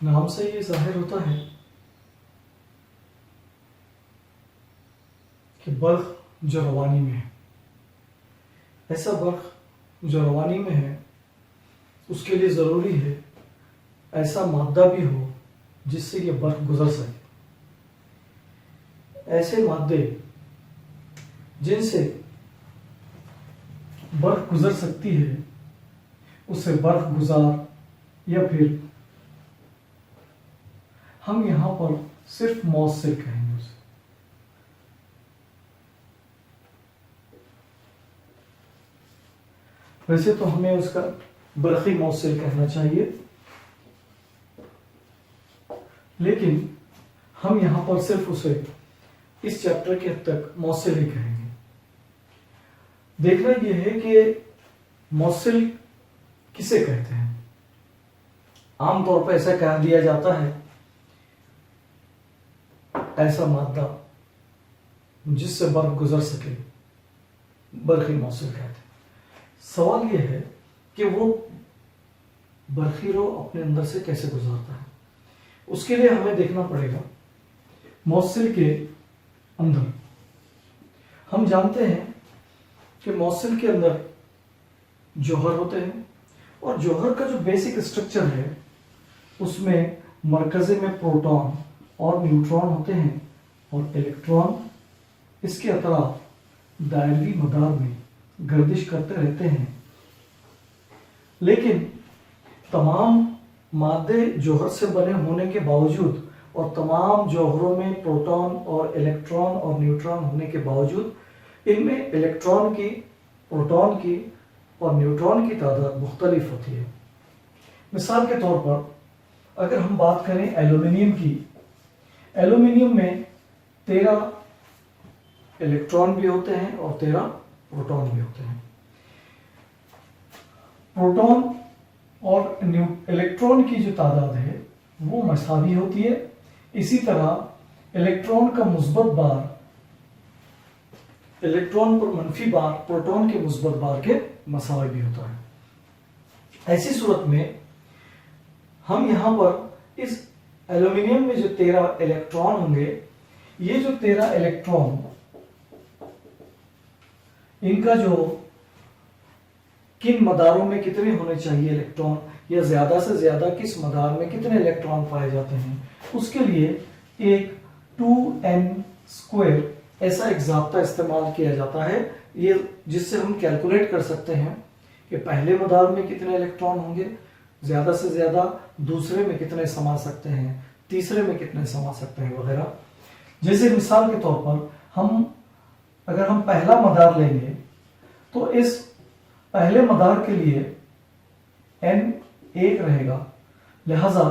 نام سے یہ ظاہر ہوتا ہے کہ برق جو روانی میں ہے، ایسا برق جو روانی میں ہے اس کے لیے ضروری ہے ایسا مادہ بھی ہو جس سے یہ برق گزر سکے۔ ایسے مادے جن سے برق گزر سکتی ہے اسے برق گزار یا پھر ہم یہاں پر صرف موصل کہیں گے اسے۔ ویسے تو ہمیں اس کا برقی موصل کہنا چاہیے، لیکن ہم یہاں پر صرف اسے اس چیپٹر کے حد تک موصل ہی کہیں گے۔ دیکھنا یہ ہے کہ موصل کسے کہتے ہیں۔ عام طور پر ایسا کہہ دیا جاتا ہے ایسا مادہ جس سے برق گزر سکے برقی موصل کہتے ہیں۔ سوال یہ ہے کہ وہ برقی رو اپنے اندر سے کیسے گزارتا ہے۔ اس کے لیے ہمیں دیکھنا پڑے گا موصل کے اندر۔ ہم جانتے ہیں کہ موصل کے اندر جوہر ہوتے ہیں، اور جوہر کا جو بیسک اسٹرکچر ہے اس میں مرکزے میں پروٹون اور نیوٹرون ہوتے ہیں، اور الیکٹران اس کے اطراف دائروی مدار میں گردش کرتے رہتے ہیں۔ لیکن تمام مادے جوہر سے بنے ہونے کے باوجود اور تمام جوہروں میں پروٹون اور الیکٹران اور نیوٹران ہونے کے باوجود ان میں الیکٹران کی، پروٹون کی اور نیوٹران کی تعداد مختلف ہوتی ہے۔ مثال کے طور پر اگر ہم بات کریں ایلومینیم کی، ایلومینیم میں 13 الیکٹران بھی ہوتے ہیں اور 13 پروٹون بھی ہوتے ہیں۔ پروٹون اور الیکٹران کی جو تعداد ہے وہ مساوی ہوتی ہے۔ اسی طرح الیکٹران کا مثبت بار الیکٹران پر منفی بار پروٹون کے مثبت بار کے مساوی بھی ہوتا ہے۔ ایسی صورت میں ہم یہاں پر اس ایلومینیم میں جو 13 الیکٹران ہوں گے، یہ جو 13 الیکٹران ان کا جو کن مداروں میں کتنے ہونے چاہیے الیکٹران، یا زیادہ سے زیادہ کس مدار میں کتنے الیکٹران پائے جاتے ہیں، اس کے لیے ایک 2n² ایسا ایک ضابطہ استعمال کیا جاتا ہے، یہ جس سے ہم کیلکولیٹ کر سکتے ہیں کہ پہلے مدار میں کتنے الیکٹران ہوں گے، زیادہ سے زیادہ دوسرے میں کتنے سما سکتے ہیں، تیسرے میں کتنے سما سکتے ہیں وغیرہ۔ جیسے مثال کے طور پر اگر ہم پہلا مدار لیں گے تو اس پہلے مدار کے لیے n 1 رہے گا، لہذا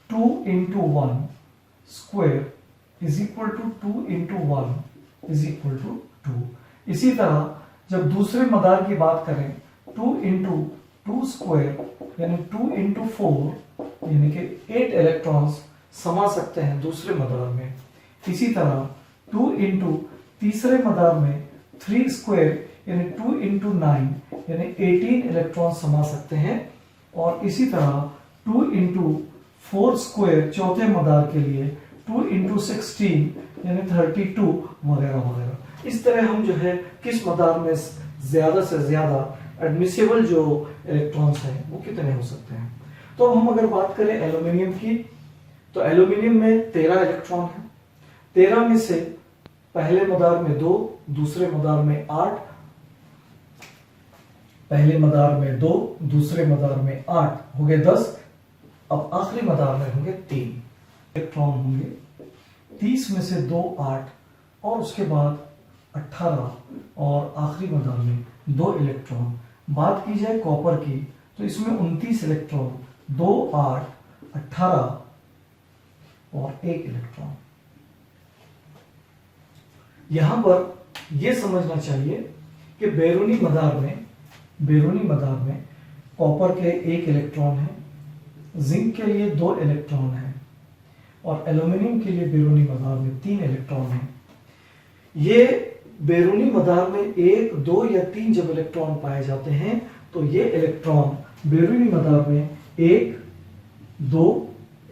2 × 1² = 2 × 1 = 2۔ اسی طرح جب دوسرے مدار کی بات کریں 2 × 2² یعنی 2 × 4 یعنی کہ 8 الیکٹرانز سما سکتے ہیں دوسرے مدار میں۔ اسی طرح 2 × تیسرے مدار میں 3² یعنی 2 × 9 یعنی 18 الیکٹران سما سکتے ہیں، اور اسی طرح 2 × 4² چوتھے مدار کے لیے 2 × 16 یعنی 32 وغیرہ وغیرہ۔ اس طرح ہم جو ہے کس مدار میں زیادہ سے زیادہ ایڈمیسیبل جو الیکٹرانز ہیں وہ کتنے ہو سکتے ہیں۔ تو ہم اگر بات کریں ایلومینیم کی، تو ایلومینیم میں 13 الیکٹران ہیں۔ 13 میں سے پہلے مدار میں 2، دوسرے مدار میں 8، پہلے مدار میں 2، دوسرے مدار میں 8 ہو گئے 10۔ اب آخری مدار میں ہوں گے 3 الیکٹران ہوں گے۔ 30 میں سے 2 8 اور اس کے بعد 18 اور آخری مدار میں 2 الیکٹران۔ بات کی جائے کاپر کی تو اس میں 29 الیکٹران، 2 8 18 اور 1 الیکٹران۔ یہاں پر یہ سمجھنا چاہیے کہ بیرونی مدار میں کاپر کے 1 الیکٹران ہے، زنک کے لیے 2 الیکٹران ہیں، اور ایلومینیم کے لیے بیرونی مدار میں 3 الیکٹران ہیں۔ یہ بیرونی مدار میں 1 2 یا 3 جب الیکٹران پائے جاتے ہیں تو یہ الیکٹران بیرونی مدار میں 1 2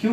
Q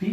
P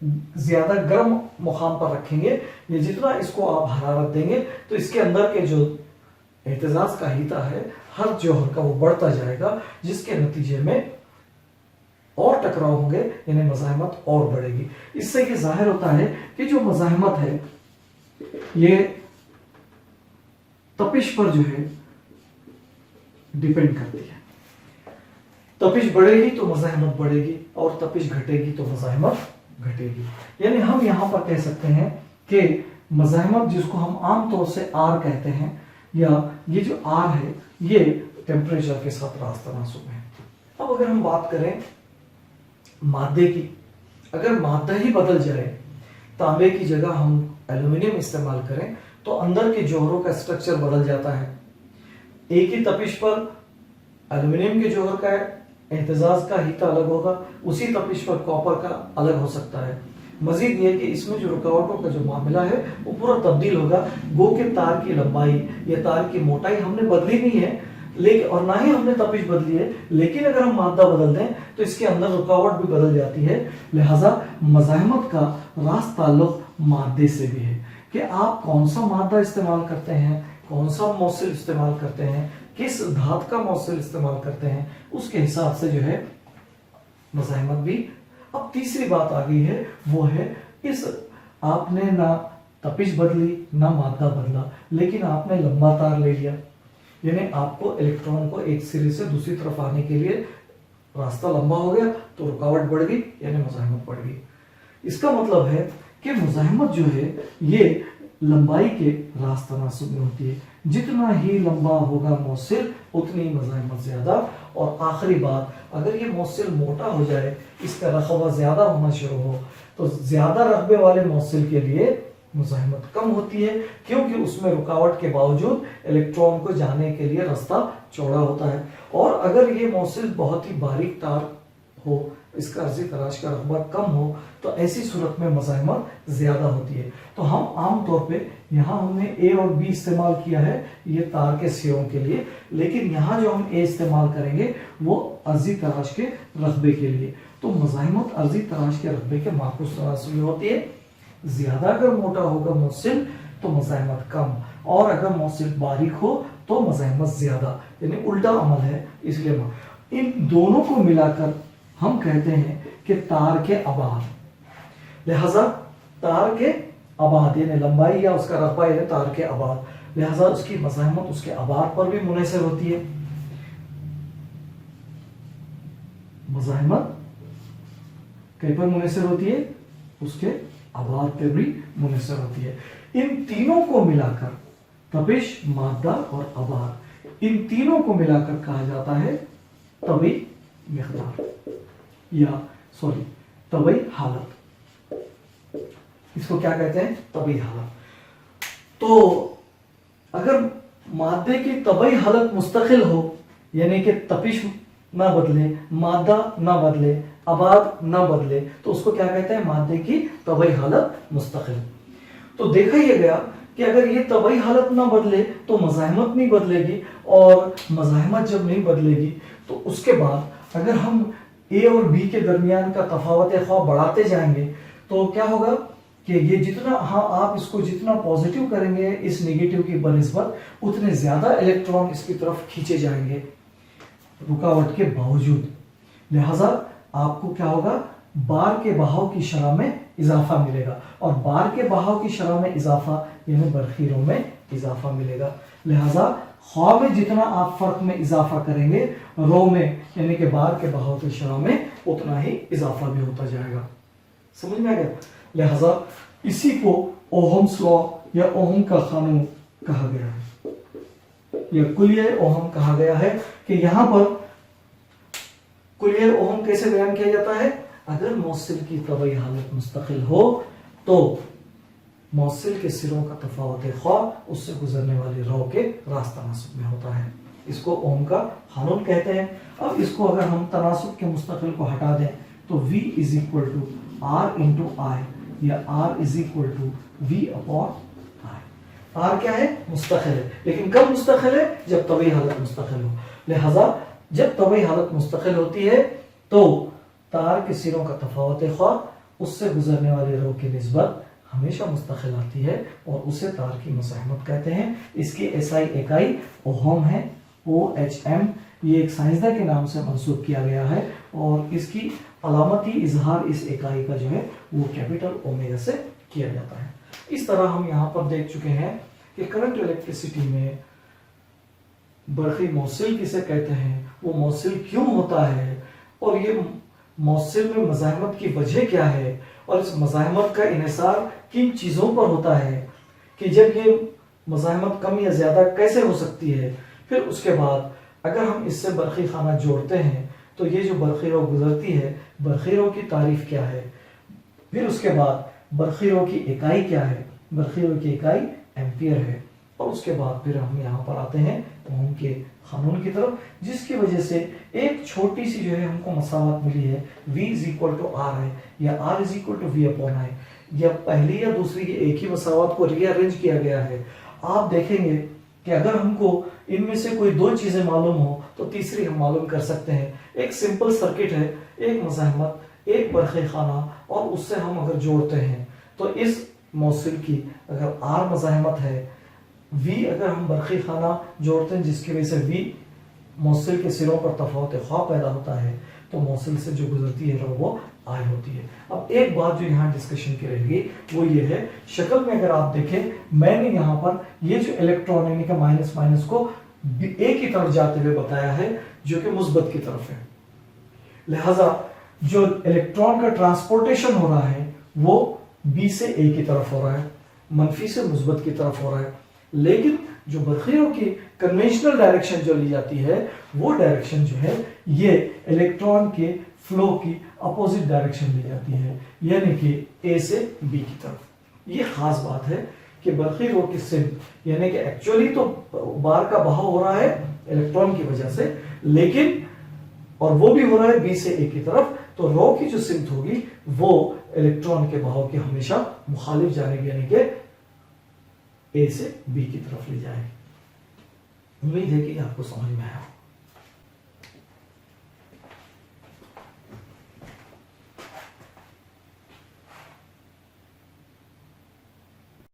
زیادہ گرم مقام پر رکھیں گے یا جتنا اس کو آپ حرارت دیں گے تو اس کے اندر کے جو اہتزاز کا ہیتا ہے ہر جوہر کا وہ بڑھتا جائے گا، جس کے نتیجے میں اور ٹکراؤ ہوں گے، یعنی مزاحمت اور بڑھے گی۔ اس سے یہ ظاہر ہوتا ہے کہ جو مزاحمت ہے یہ تپش پر جو ہے ڈیپینڈ کرتی ہے۔ تپش بڑھے گی تو مزاحمت بڑھے گی اور تپش گھٹے گی تو مزاحمت گھٹے گی۔ یعنی ہم یہاں پر کہہ سکتے ہیں کہ مزاحمت جس کو ہم عام طور سے آر کہتے ہیں، یا یہ جو آر ہے یہ ٹیمپریچر کے ساتھ راست تناسب ہے۔ اب اگر ہم بات کریں مادے کی، اگر مادہ ہی بدل جائے، تانبے کی جگہ ہم ایلومینیم استعمال کریں تو اندر کے جوہروں کا اسٹرکچر بدل جاتا ہے۔ ایک ہی تپش پر ایلومینیم کے جوہر کا اہتزاز کا ہیتا الگ ہوگا، اسی تپش پر کاپر کا الگ ہو سکتا ہے۔ مزید یہ کہ اس میں جو رکاوٹوں کا جو معاملہ ہے وہ پورا تبدیل ہوگا، گو کہ تار کی لمبائی یا تار کی موٹائی ہم نے بدلی نہیں ہے، لیکن اور نہ ہی ہم نے تپش بدلی ہے، لیکن اگر ہم مادہ بدل دیں تو اس کے اندر رکاوٹ بھی بدل جاتی ہے۔ لہذا مزاحمت کا راست تعلق مادے سے بھی ہے کہ آپ کون سا مادہ استعمال کرتے ہیں، کون سا موصل استعمال کرتے ہیں، کس دھات کا موصل استعمال کرتے ہیں، اس کے حساب سے جو ہے مزاحمت بھی۔ اب تیسری بات آ گئی ہے، وہ ہے اس آپ نے نہ تپش بدلی نہ مادہ بدلا، لیکن آپ نے لمبا تار لے لیا، یعنی آپ کو الیکٹران کو ایک سرے سے دوسری طرف آنے کے لیے راستہ لمبا ہو گیا تو رکاوٹ بڑھ گئی، یعنی مزاحمت بڑھ گئی۔ اس کا مطلب ہے کہ مزاحمت جو ہے یہ لمبائی کے راست تناسب میں ہوتی ہے، جتنا ہی لمبا ہوگا موصل اتنی ہی مزاحمت زیادہ۔ اور آخری بات، اگر یہ موصل موٹا ہو جائے، اس کا رقبہ زیادہ ہونا شروع ہو، تو زیادہ رقبے والے موصل کے لیے مزاحمت کم ہوتی ہے، کیونکہ اس میں رکاوٹ کے باوجود الیکٹران کو جانے کے لیے راستہ چوڑا ہوتا ہے۔ اور اگر یہ موصل بہت ہی باریک تار ہو، اس کا عرضی تراش کا رقبہ کم ہو، تو ایسی صورت میں مزاحمت زیادہ ہوتی ہے۔ تو ہم عام طور پہ یہاں ہم نے اے اور بی استعمال کیا ہے یہ تار کے سروں کے لیے، لیکن یہاں جو ہم اے استعمال کریں گے وہ عرضی تراش کے رقبے کے لیے۔ تو مزاحمت عرضی تراش کے رقبے کے معکوس تناسب میں ہوتی ہے۔ زیادہ اگر موٹا ہوگا موصل تو مزاحمت کم، اور اگر موصل باریک ہو تو مزاحمت زیادہ، یعنی الٹا عمل ہے۔ اس لیے ان دونوں کو ملا کر ہم کہتے ہیں کہ تار کے ابعاد، لہذا تار کے ابعاد یعنی لمبائی یا اس کا رقبہ یعنی تار کے ابعاد، لہذا اس کی مزاحمت اس کے ابعاد پر بھی منحصر ہوتی ہے۔ مزاحمت کہیں پر منحصر ہوتی ہے؟ اس کے ابعاد پر بھی منحصر ہوتی ہے۔ ان تینوں کو ملا کر تپش، مادہ اور ابعاد، ان تینوں کو ملا کر کہا جاتا ہے طبعی مقدار یا طبعی حالت۔ اس کو کیا کہتے ہیں؟ طبعی حالت۔ تو اگر مادے کی طبعی حالت مستقل ہو، یعنی کہ تپش نہ بدلے، مادہ نہ بدلے، ابعاد نہ بدلے، تو اس کو کیا کہتے ہیں؟ مادے کی طبعی حالت مستقل۔ تو دیکھا یہ گیا کہ اگر یہ طبعی حالت نہ بدلے تو مزاحمت نہیں بدلے گی، اور مزاحمت جب نہیں بدلے گی تو اس کے بعد اگر ہم اے اور بی کے درمیان کا تفاوت خواہ بڑھاتے جائیں گے تو کیا ہوگا کہ یہ جتنا آپ اس کو جتنا پازیٹیو کریں گے اس نیگیٹیو کی بنسبت، اتنے زیادہ الیکٹران اس کی طرف کھینچے جائیں گے رکاوٹ کے باوجود۔ لہذا آپ کو کیا ہوگا؟ بار کے بہاؤ کی شرح میں اضافہ ملے گا، اور بار کے بہاؤ کی شرح میں اضافہ یعنی برقی رو میں اضافہ ملے گا۔ لہذا خواہ میں جتنا آپ فرق میں اضافہ کریں گے، رو میں یعنی کہ بار کے بہاؤ کی شرح میں اتنا ہی اضافہ بھی ہوتا جائے گا۔ سمجھ میں آ گیا؟ لہذا اسی کو اوہمس لا یا اوہم کا قانون کہا گیا ہے، یا کلیہ اوہم کہا گیا ہے، کہ یہاں پر کلیہ اوہم کیسے بیان کیا جاتا ہے؟ اگر موصل کی طبعی حالت مستقل ہو تو موصل کے سروں کا تفاوت خواہ اس سے گزرنے والی رو کے راست تناسب میں ہوتا ہے۔ اس کو اوہم کا قانون کہتے ہیں۔ اب اس کو اگر ہم تناسب کے مستقل کو ہٹا دیں تو V is equal to R into I یا R is equal to V upon I۔ R کیا ہے؟ مستقل ہے، لیکن کب مستقل ہے؟ جب طبعی حالت مستقل ہو۔ لہذا جب طبعی حالت مستقل ہوتی ہے تو تار کے سروں کا تفاوت خواہ اس سے گزرنے والے رو کی نسبت ہمیشہ مستقل آتی ہے اور اسے تار کی مزاحمت کہتے ہیں. اس کی SI اکائی اوہم ہے, OHM. یہ ایک سائنسداں کے نام سے منسوب کیا گیا ہے اور اس کی علامتی اظہار اس اکائی کا جو ہے وہ کیپٹل اومیگا سے کیا جاتا ہے. اس طرح ہم یہاں پر دیکھ چکے ہیں کہ کرنٹ الیکٹریسٹی میں برقی موصل کسے کہتے ہیں, وہ موصل کیوں ہوتا ہے, اور یہ موصل میں مزاحمت کی وجہ کیا ہے, اور اس مزاحمت کا انحصار کن چیزوں پر ہوتا ہے, کہ جب یہ مزاحمت کم یا زیادہ کیسے ہو سکتی ہے. پھر اس کے بعد اگر ہم اس سے برقی خانہ جوڑتے ہیں تو یہ جو برقی رو گزرتی ہے, برقی رو کی تعریف کیا ہے. پھر اس کے بعد برقی رو کی اکائی کیا ہے, برقی رو کی اکائی ایمپیئر ہے. اور اس کے بعد پھر ہم یہاں پر آتے ہیں اوہم کے قانون کی طرف, جس کی وجہ سے ایک چھوٹی سی جو ہے ہم کو مساوات ملی ہے, V=R ہے یا R=V/I. یا پہلی یا دوسری کی ایک ہی مساوات کو ری ارینج کیا گیا ہے. آپ دیکھیں گے کہ اگر ہم کو ان میں سے کوئی دو چیزیں معلوم ہو تو تیسری ہم معلوم کر سکتے ہیں. ایک سمپل سرکٹ ہے, ایک مزاحمت, ایک برقی خانہ, اور اس سے ہم اگر جوڑتے ہیں تو اس موصل کی اگر R مزاحمت ہے, V اگر ہم برقی خانہ جوڑتے ہیں جس کی وجہ سے V موصل کے سروں پر تفاوت خواہ پیدا ہوتا ہے, تو موصل سے جو گزرتی ہے رو وہ I ہوتی ہے. اب ایک بات جو یہاں ڈسکشن کی رہے گی وہ یہ ہے, شکل میں اگر آپ دیکھیں میں نے یہاں پر یہ جو الیکٹران یعنی کہ مائنس مائنس کو A کی طرف جاتے ہوئے بتایا ہے جو کہ مثبت کی طرف ہے. لہذا جو الیکٹران کا ٹرانسپورٹیشن ہو رہا ہے وہ B سے A کی طرف ہو رہا ہے, منفی سے مثبت کی طرف ہو رہا ہے. لیکن جو برقی رو کی کنونشنل ڈائریکشن جو لی جاتی ہے وہ ڈائریکشن جو ہے یہ الیکٹران کے فلو کی اپوزٹ ڈائریکشن لی جاتی ہے, یعنی کہ A سے B کی طرف. یہ خاص بات ہے کہ برقی رو کی سمت یعنی کہ ایکچولی تو بار کا بہاؤ ہو رہا ہے الیکٹران کی وجہ سے, لیکن اور وہ بھی ہو رہا ہے B سے A کی طرف, تو رو کی جو سمت ہوگی وہ الیکٹران کے بہاؤ کی ہمیشہ مخالف جانب یعنی کہ A سے B کی طرف لے جائے. امید ہے کہ آپ کو سمجھ میں آیا.